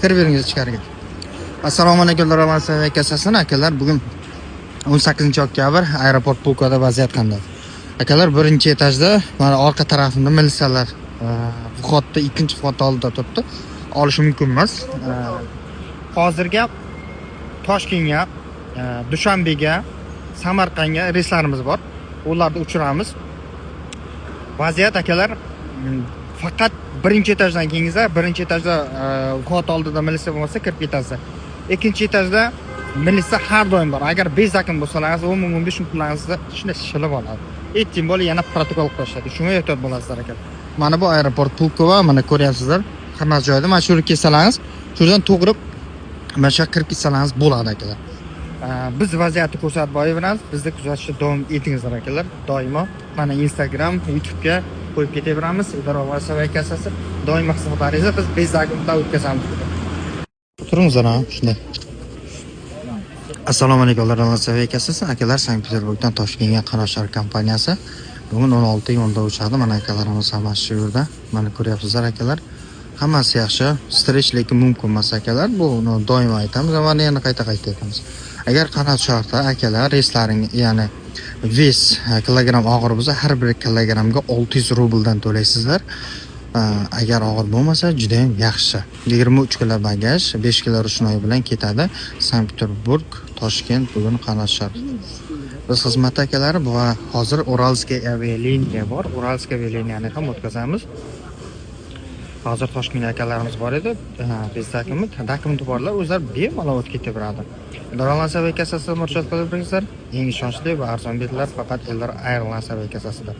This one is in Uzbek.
Kirib beringiz ichkariga. Assalomu alaykum Laravasi va kasasini akalar. Bugun 18-oktyabr aeroport Pulkoda vaziyat qanday? Akalar, birinchi etajda mana orqa tarafimda militsiyalar vxodda, ikkinchi vxod oldida turibdi. Olishi mumkin emas. Hozirga Toshkentga, Dushanbega, Samarqandga reyslarimiz bor. Ularni uchiramiz. Vaziyat akalar, faqat birinchi etajdan keyingizda, birinchi etajda vxod oldida militsiya bo'lmasa kirib ketasiz. Ikkinchi etajda militsiya har doim bor. Agar bezakin bo'lsalaringiz, 10-15 kun pullaringizni shunday shilib oladi. Aytdim bo'la yana protokol qo'yishadi. Shunga ehtiyot bo'lasizlar aka. Mana bu aeroport Pulkova, mana ko'ryapsizlar. Hamma joyda mana shu yerga kelsalaringiz, shundan to'g'rib mana shu kirib ketsalaringiz bo'ladi akalar. Biz vaziyatni ko'rsatib boraveramiz. Bizni kuzatishda davom etingizlar akalar. Doimo mana Instagram, YouTube'ga qo'yib ketaveramiz. Laravasi va kasasi doimo xizmatlaringizni biz bezakinda o'tkazamiz. Turingizlar shunday. Assalomu alaykum Laravasi va kasasi akalar. Sankt-Peterburgdan Toshkentga Qanoshar kompaniyasi bugun 16:10da uchadi. Mana akalarimiz hammasi shu yerda. Mana ko'ryapsizlar akalar. Hammasi yaxshi, stress lekin mumkin emas akalar. Bu doimo aytamiz va yana qayta aytamiz. Agar qanot shartda akalar reyslaring, ya'ni ves kilogramm og'ir bo'lsa, har bir kilogramga 600 rubldan to'laysizlar. Agar og'ir bo'lmasa, juda ham yaxshi. 23 kg bagaj, 5 kg ruchnoy bilan ketadi. Sankt-Peterburg, Toshkent bugun qanot shart. Biz xizmat akalari va hozir Uralskiy avialiniya bor. Uralskiy avialiniyani ham o'tkazamiz. Hozir Toshkent akalarimiz bor edi. Bizdagimi dokument borlar, o'zlari bemalol o'tib ketaveradi. Laravasi va kasasi murojaat qilib turingizlar. Eng ishonchli va arzon biletlar faqat Ellar Airlines va kasasida.